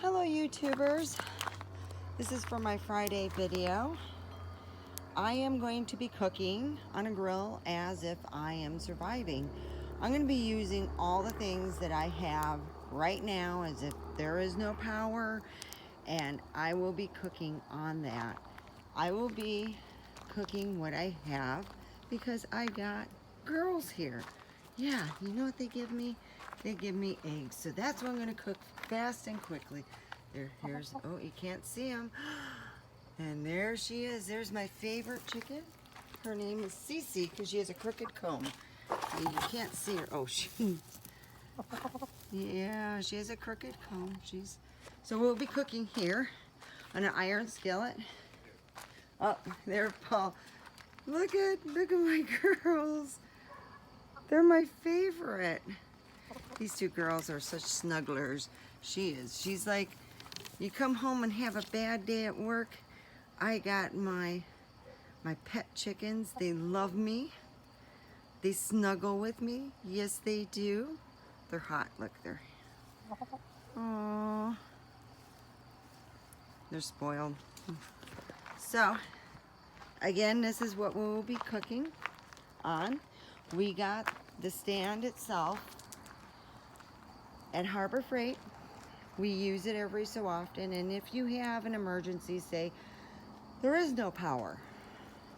Hello YouTubers, this is for my Friday video. I am going to be cooking on a grill as if I am surviving. I'm going to be using all the things that I have right now as if there is no power, and I will be cooking on that. I will be cooking what I have because I got girls here. Yeah, you know what they give me? They give me eggs. So that's what I'm going to cook fast and quickly. Here's, oh, you can't see them. And there she is. There's my favorite chicken. Her name is Cece because she has a crooked comb. And you can't see her. Oh, yeah, she has a crooked comb. So we'll be cooking here on an iron skillet. Oh, there, Paul. Look at my girls. They're my favorite. These two girls are such snugglers. She's like, you come home and have a bad day at work. I got my pet chickens. They love me. They snuggle with me. Yes, they do. They're hot. Look, aww. They're spoiled. So, again, this is what we will be cooking on. We got the stand itself at Harbor Freight. We use it every so often, and if you have an emergency, say there is no power,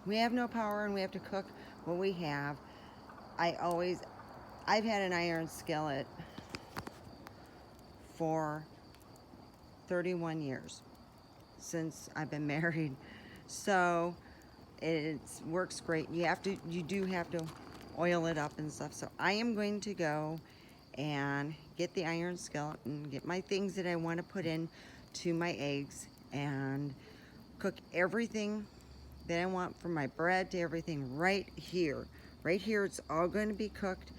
we have no power and we have to cook what we have, I've had an iron skillet for 31 years since I've been married, so it works great. You do have to oil it up and stuff. So I am going to go and get the iron skillet and get my things that I want to put in to my eggs and cook everything that I want, from my bread to everything right here. Right here, it's all going to be cooked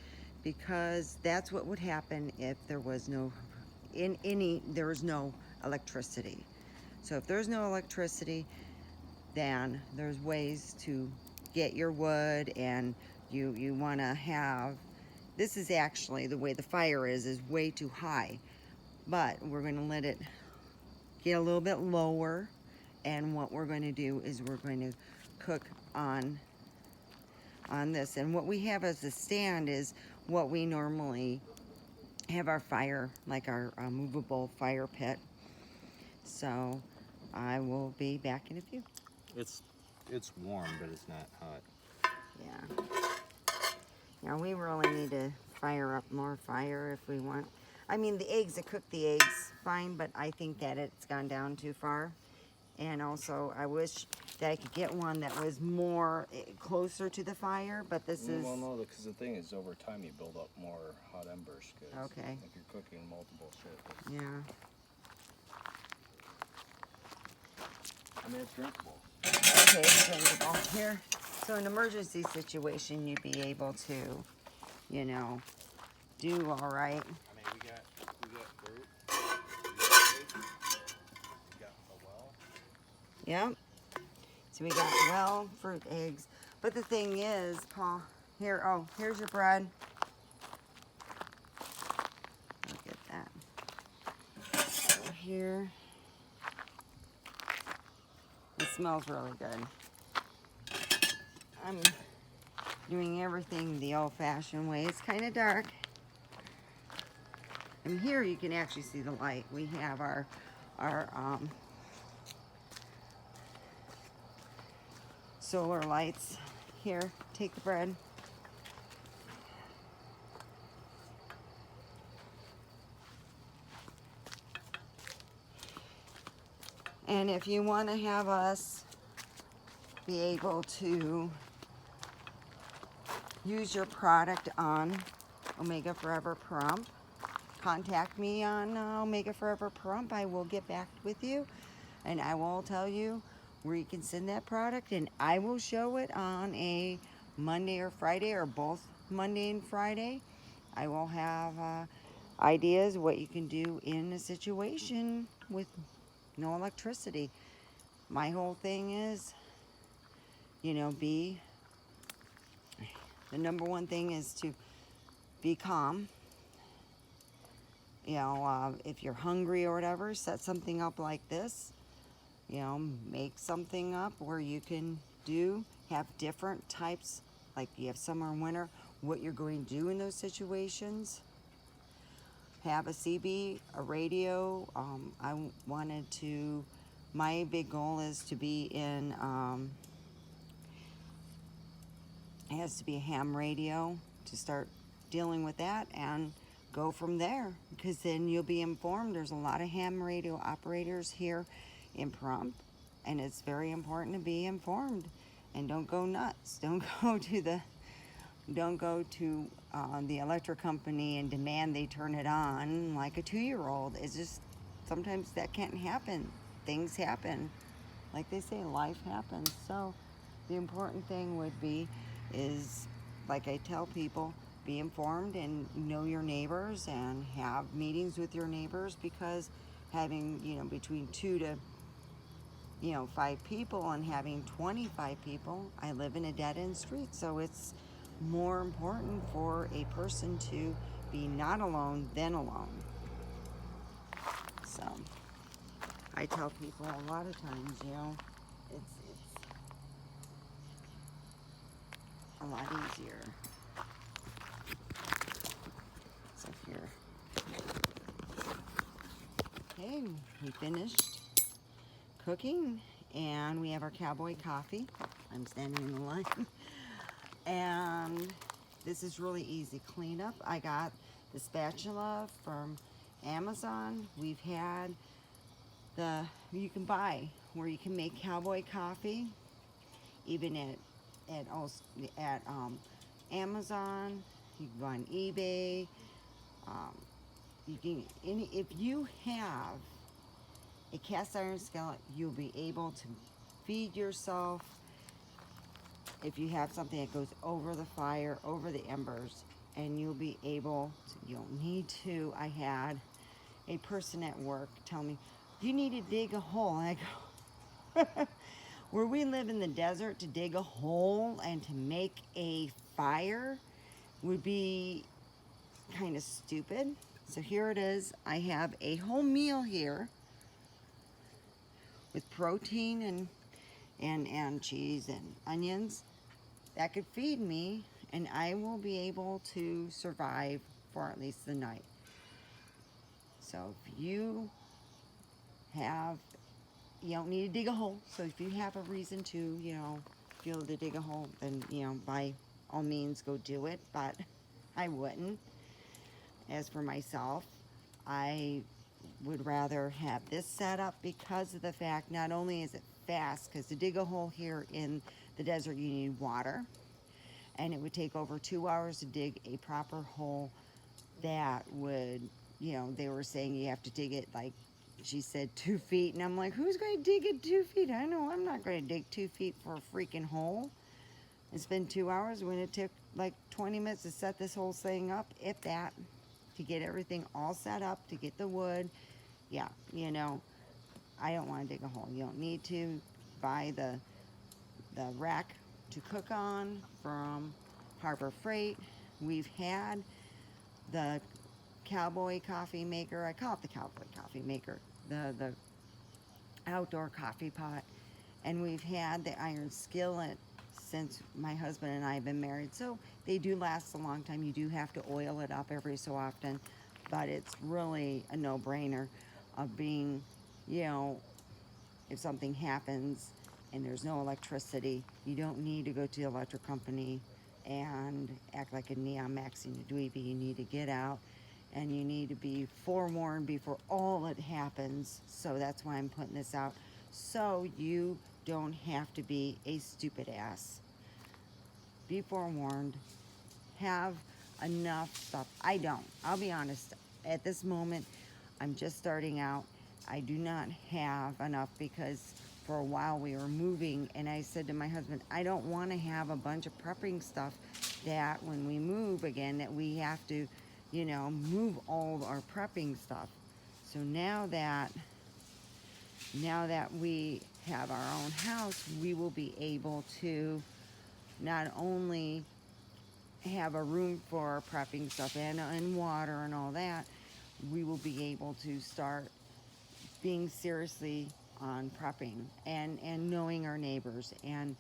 because that's what would happen if there was no electricity. So if there's no electricity, then there's ways to get your wood, and you want to have, this is actually the way the fire is way too high, but we're going to let it get a little bit lower, and what we're going to do is we're going to cook on this. And what we have as a stand is what we normally have our fire, like our movable fire pit. So I will be back in a few. It's warm, but it's not hot. Yeah. Now we really need to fire up more fire if we want. I mean, the eggs, I cooked the eggs fine, but I think that it's gone down too far. And also, I wish that I could get one that was more closer to the fire, but this is... Well, no, because the thing is, over time you build up more hot embers. Okay. If you're cooking multiple shit. Yeah. I mean, it's drinkable. Okay, it's drinkable. Here. So in an emergency situation, you'd be able to, you know, do all right. I mean, we got fruit. We got a well. Yep. So we got well, fruit, eggs. But the thing is, Paul, here, oh, here's your bread. Look at that. Over here. It smells really good. I'm doing everything the old-fashioned way. It's kind of dark. And here you can actually see the light. We have our solar lights. Here, take the bread. And if you want to have us be able to use your product on Omega Forever Prompt, contact me on Omega Forever Prompt. I will get back with you, and I will tell you where you can send that product, and I will show it on a Monday or Friday, or both Monday and Friday. I will have ideas what you can do in a situation with no electricity. My whole thing is, you know, the number one thing is to be calm You know, if you're hungry or whatever, set something up like this. You know, make something up where you can have different types, like you have summer and winter, what you're going to do in those situations. Have a CB, a radio. My big goal is to be in, it has to be a ham radio to start dealing with that and go from there, because then you'll be informed. There's a lot of ham radio operators here in Pahrump, and it's very important to be informed and don't go nuts. Don't go to the electric company and demand they turn it on like a 2-year-old. It's just, sometimes that can't happen. Things happen. Like they say, life happens. So the important thing would be is, like I tell people, be informed and know your neighbors and have meetings with your neighbors, because having, between 2 to 5 people and having 25 people, I live in a dead-end street, so it's more important for a person to be not alone than alone. So I tell people a lot of times, it's a lot easier. So here. Okay, we finished cooking and we have our cowboy coffee. I'm standing in the line. And this is really easy cleanup. I got the spatula from Amazon. We've had you can buy where you can make cowboy coffee, even at Amazon. You can go on eBay. If you have a cast iron skillet, you'll be able to feed yourself. If you have something that goes over the fire, over the embers, and you'll be able to, you don't need to. I had a person at work tell me, you need to dig a hole. And I go, where we live in the desert, to dig a hole and to make a fire would be kind of stupid. So here it is. I have a whole meal here with protein and cheese and onions that could feed me, and I will be able to survive for at least the night. So if you don't need to dig a hole. So if you have a reason to, feel to dig a hole, then, by all means go do it, but I wouldn't. As for myself, I would rather have this set up because of the fact, not only is it fast, because to dig a hole here in the desert, you need water, and it would take over 2 hours to dig a proper hole that would, they were saying you have to dig it, like she said, 2 feet, and I'm like, who's going to dig it 2 feet? I know I'm not going to dig 2 feet for a freaking hole. It's been 2 hours when it took like 20 minutes to set this whole thing up, if that, to get everything all set up, to get the wood. Yeah, I don't want to dig a hole. You don't need to. Buy the rack to cook on from Harbor Freight. We've had the cowboy coffee maker. I call it the cowboy coffee maker, the outdoor coffee pot. And we've had the iron skillet since my husband and I have been married. So they do last a long time. You do have to oil it up every so often, but it's really a no-brainer of being, if something happens and there's no electricity, you don't need to go to the electric company and act like a neon maxing a dweeby. You need to get out, and you need to be forewarned before all it happens. So that's why I'm putting this out, so you don't have to be a stupid ass. Be forewarned. Have enough stuff. I don't. I'll be honest. At this moment, I'm just starting out. I do not have enough, because for a while we were moving, and I said to my husband, I don't want to have a bunch of prepping stuff that when we move again, that we have to, move all of our prepping stuff. So now that we have our own house, we will be able to not only have a room for our prepping stuff and water and all that, we will be able to start being seriously on prepping and knowing our neighbors and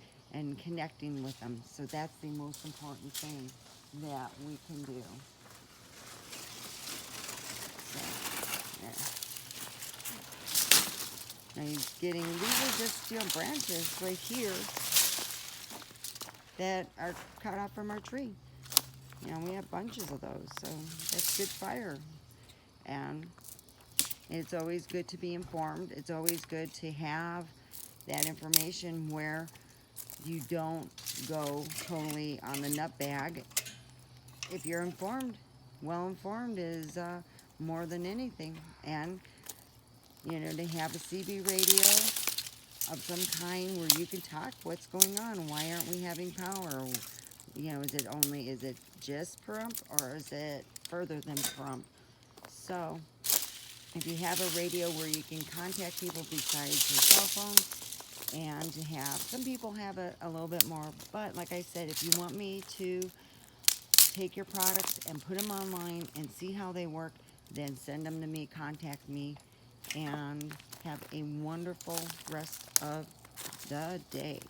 connecting with them. So that's the most important thing that we can do. So, there. Now he's getting, these are just steel branches right here that are cut off from our tree. You know, we have bunches of those, so that's good fire. And it's always good to be informed. It's always good to have that information where you don't go totally on the nut bag. If you're informed, well informed is more than anything. And, you know, to have a CB radio of some kind where you can talk what's going on. Why aren't we having power? You know, is it just Pahrump or is it further than Pahrump? So, if you have a radio where you can contact people besides your cell phone, and to have, some people have a little bit more, but like I said, if you want me to take your products and put them online and see how they work, then send them to me, contact me, and have a wonderful rest of the day.